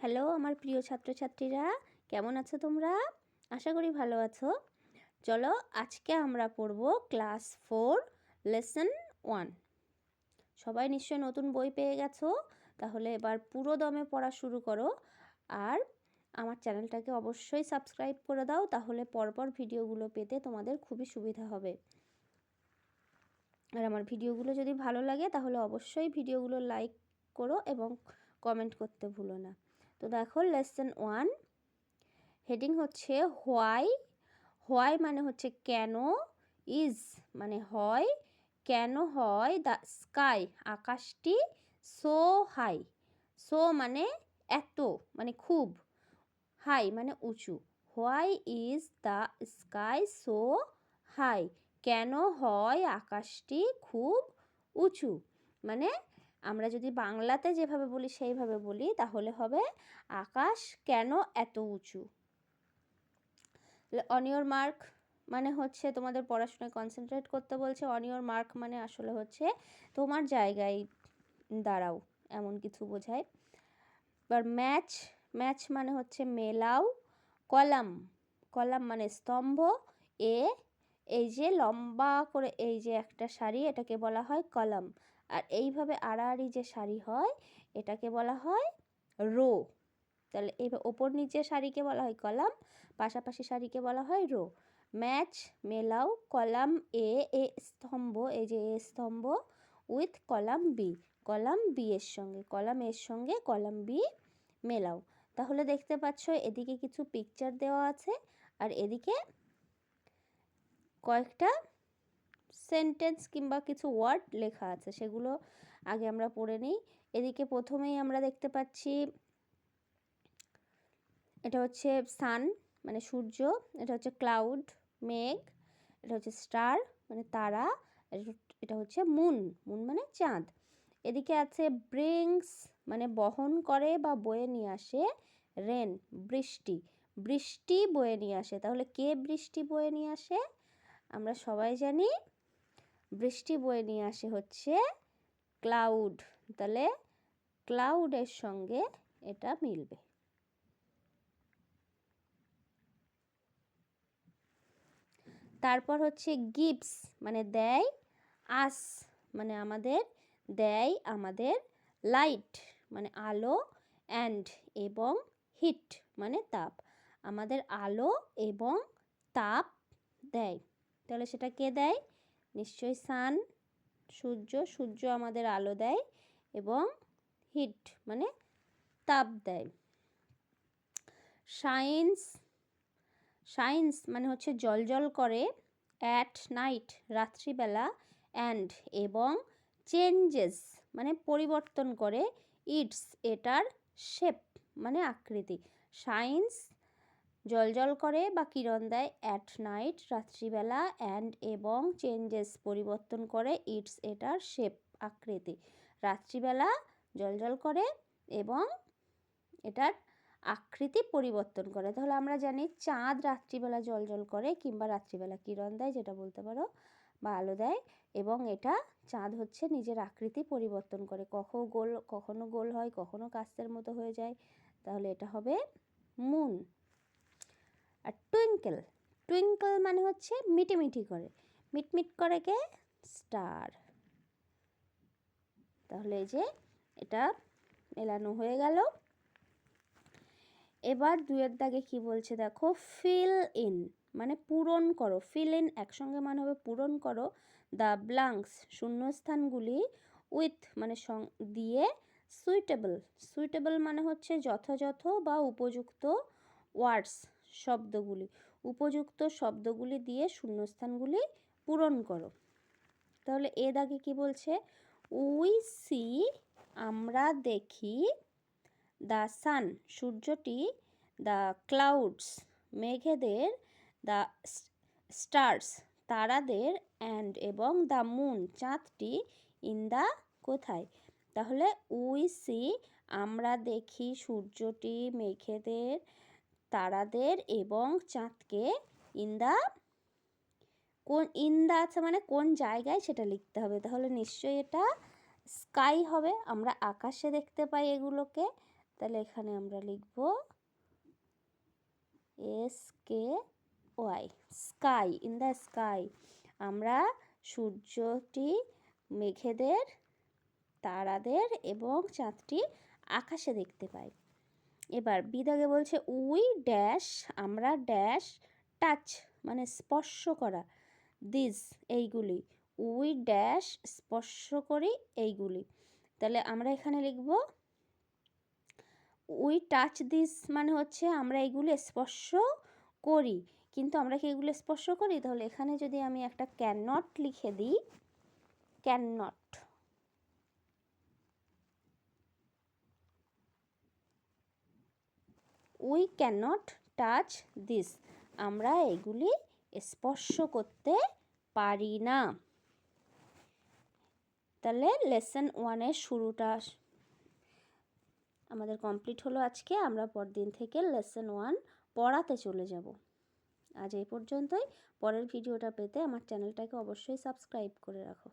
Hello আমার প্রিয় ছাত্রছাত্রীরা, কেমন আছো তোমরা? আশা করি ভালো আছো। চলো আজকে আমরা পড়ব ক্লাস 4 লেসন 1। সবাই নিশ্চয় নতুন বই পেয়ে গেছো, তাহলে এবার পুরো দমে পড়া শুরু করো। আর আমার চ্যানেলটাকে অবশ্যই সাবস্ক্রাইব করে দাও, তাহলে পরপর ভিডিওগুলো পেতে তোমাদের খুবই সুবিধা হবে। আর আমার ভিডিওগুলো যদি ভালো লাগে তাহলে অবশ্যই ভিডিওগুলো লাইক করো এবং কমেন্ট করতে ভুলো না। তো দেখো লেসন 1 হেডিং হচ্ছে হোয়াই। হোয়াই মানে হচ্ছে কেন, ইজ মানে হয়, কেন হয় দ্য স্কাই আকাশটি, সো হাই, সো মানে এত মানে খুব, হাই মানে উঁচু। Why is the sky so high, কেন হয় আকাশটি খুব উঁচু। মানে আমরা যদি বাংলাতে যেভাবে বলি সেইভাবে বলি তাহলে হবে আকাশ কেন এত উঁচু। অন ইওর মার্ক মানে হচ্ছে তোমাদের পড়াশোনায় কনসেন্ট্রেট করতে বলছে। অন ইওর মার্ক মানে আসলে হচ্ছে তোমার জায়গায় দাঁড়াও, এমন কিছু বোঝায়। এবার ম্যাচ, ম্যাচ মানে হচ্ছে মেলাও। কলাম, কলাম মানে স্তম্ভ। এই যে লম্বা করে এই যে একটা সারি, এটাকে বলা হয় কলাম। আর এইভাবে আড়াআড়ি যে সারি হয় এটাকে বলা হয় রো। তাহলে এই ওপর নিচে সারিকে বলা হয় কলাম, পাশাপাশি সারিকে বলা হয় রো। ম্যাচ মেলাও কলাম এ, এ স্তম্ভ, এই যে এ স্তম্ভ, with column B, column B এর সঙ্গে, কলাম এর সঙ্গে কলাম বি মেলাও। তাহলে দেখতে পাচ্ছ এদিকে কিছু পিকচার দেওয়া আছে আর এদিকে কয়েকটা সেন্টেন্স কিংবা কিছু ওয়ার্ড লেখা আছে, সেগুলো আগে আমরা পড়ে নিই। এদিকে প্রথমেই আমরা দেখতে পাচ্ছি এটা হচ্ছে সান মানে সূর্য, এটা হচ্ছে ক্লাউড মেঘ, এটা হচ্ছে স্টার মানে তারা, এটা হচ্ছে মুন, মুন মানে চাঁদ। এদিকে আছে ব্রিংস মানে বহন করে বা বয়ে নিয়ে আসে, রেন বৃষ্টি, বৃষ্টি বয়ে নিয়ে আসে। তাহলে কে বৃষ্টি বয়ে নিয়ে আসে? আমরা সবাই জানি বৃষ্টি বয়ে নিয়ে আসে হচ্ছে ক্লাউড। তাহলে ক্লাউডের সঙ্গে এটা মিলবে। তারপর হচ্ছে গিভস মানে দেয়, আস মানে আমাদের, দেয় আমাদের, লাইট মানে আলো, অ্যান্ড এবং হিট মানে তাপ, আমাদের আলো এবং তাপ দেয়। তাহলে সেটা কে দেয়? নিশ্চয়ই সান সূর্য, সূর্য আমাদের আলো দেয় এবং হিট মানে তাপ দেয়। শাইন্স, শাইন্স মানে হচ্ছে জলজল করে, অ্যাট নাইট রাত্রিবেলা, অ্যান্ড এবং চেঞ্জেস মানে পরিবর্তন করে, ইটস এটার শেপ মানে আকৃতি। শাইন্স জলজল করে বা কিরণ দেয়, অ্যাট নাইট রাত্রিবেলা, অ্যান্ড এবং চেঞ্জেস পরিবর্তন করে, ইটস এটার শেপ আকৃতি। রাত্রিবেলা জলজল করে এবং এটার আকৃতি পরিবর্তন করে। তাহলে আমরা জানি চাঁদ রাত্রিবেলা জলজল করে কিংবা রাত্রিবেলা কিরণ দেয়, যেটা বলতে পারো, বা আলো দেয়, এবং এটা চাঁদ হচ্ছে নিজের আকৃতি পরিবর্তন করে, কখনো গোল হয়, কখনো কাস্তের মতো হয়ে যায়। তাহলে এটা হবে মুন। আর টুইঙ্কেল, টুইঙ্কেল মানে হচ্ছে মিটিমিটি করে, মিটমিট করে কে? স্টার। তাহলে এই যে এটা মেলানো হয়ে গেল। এবার দুয়ের দাগে কি বলছে দেখো, ফিল ইন মানে পূরণ করো, ফিল ইন একসঙ্গে মানে হবে পূরণ করো, দ্য ব্লাঙ্কস শূন্যস্থানগুলি, উইথ মানে দিয়ে, সুইটেবল, সুইটেবল মানে হচ্ছে যথাযথ বা উপযুক্ত, ওয়ার্ডস শব্দগুলি, উপযুক্ত শব্দগুলি দিয়ে শূন্যস্থানগুলি পূরণ করো। তাহলে এ দাগে কি বলছে, উই সি আমরা দেখি, দ্য সান সূর্যটি, দ্য ক্লাউডস মেঘেদের, দ্য স্টার্স তারাদের, অ্যান্ড এবং দ্য মুন চাঁদটি, ইন দ্য কোথায়। তাহলে উই সি আমরা দেখি সূর্যটি, মেঘেদের, তারাদের এবং চাঁদকে, ইন দ্য, কোন ইন দ্য আছে মানে কোন জায়গায় সেটা লিখতে হবে। তাহলে নিশ্চয়ই এটা স্কাই হবে, আমরা আকাশে দেখতে পাই এগুলোকে। তাহলে এখানে আমরা লিখব SKY, sky, in the sky. আমরা সূর্যটি, মেঘেদের, তারাদের এবং চাঁদটি আকাশে দেখতে পাই। এবার বিদাগে বলছে উই ড্যাশ, আমরা ড্যাশ টাচ মানে স্পর্শ করা, দিস এইগুলি, উই ড্যাশ স্পর্শ করি এইগুলি। তাহলে আমরা এখানে লিখব উই টাচ দিস মানে হচ্ছে আমরা এইগুলি স্পর্শ করি, কিন্তু আমরা কি এগুলো স্পর্শ করি? তাহলে এখানে যদি আমি একটা ক্যান নট লিখে দিই, can not, we can not touch this, আমরা এগুলি স্পর্শ করতে পারি না। তাহলে লেসন 1-এর শুরুটা আমাদের কমপ্লিট হলো আজকে। আমরা পরদিন থেকে লেসন 1 পড়াতে চলে যাব। আজ এই পর্যন্তই। পরের ভিডিওটা পেতে আমার চ্যানেলটাকে অবশ্যই সাবস্ক্রাইব করে রাখো।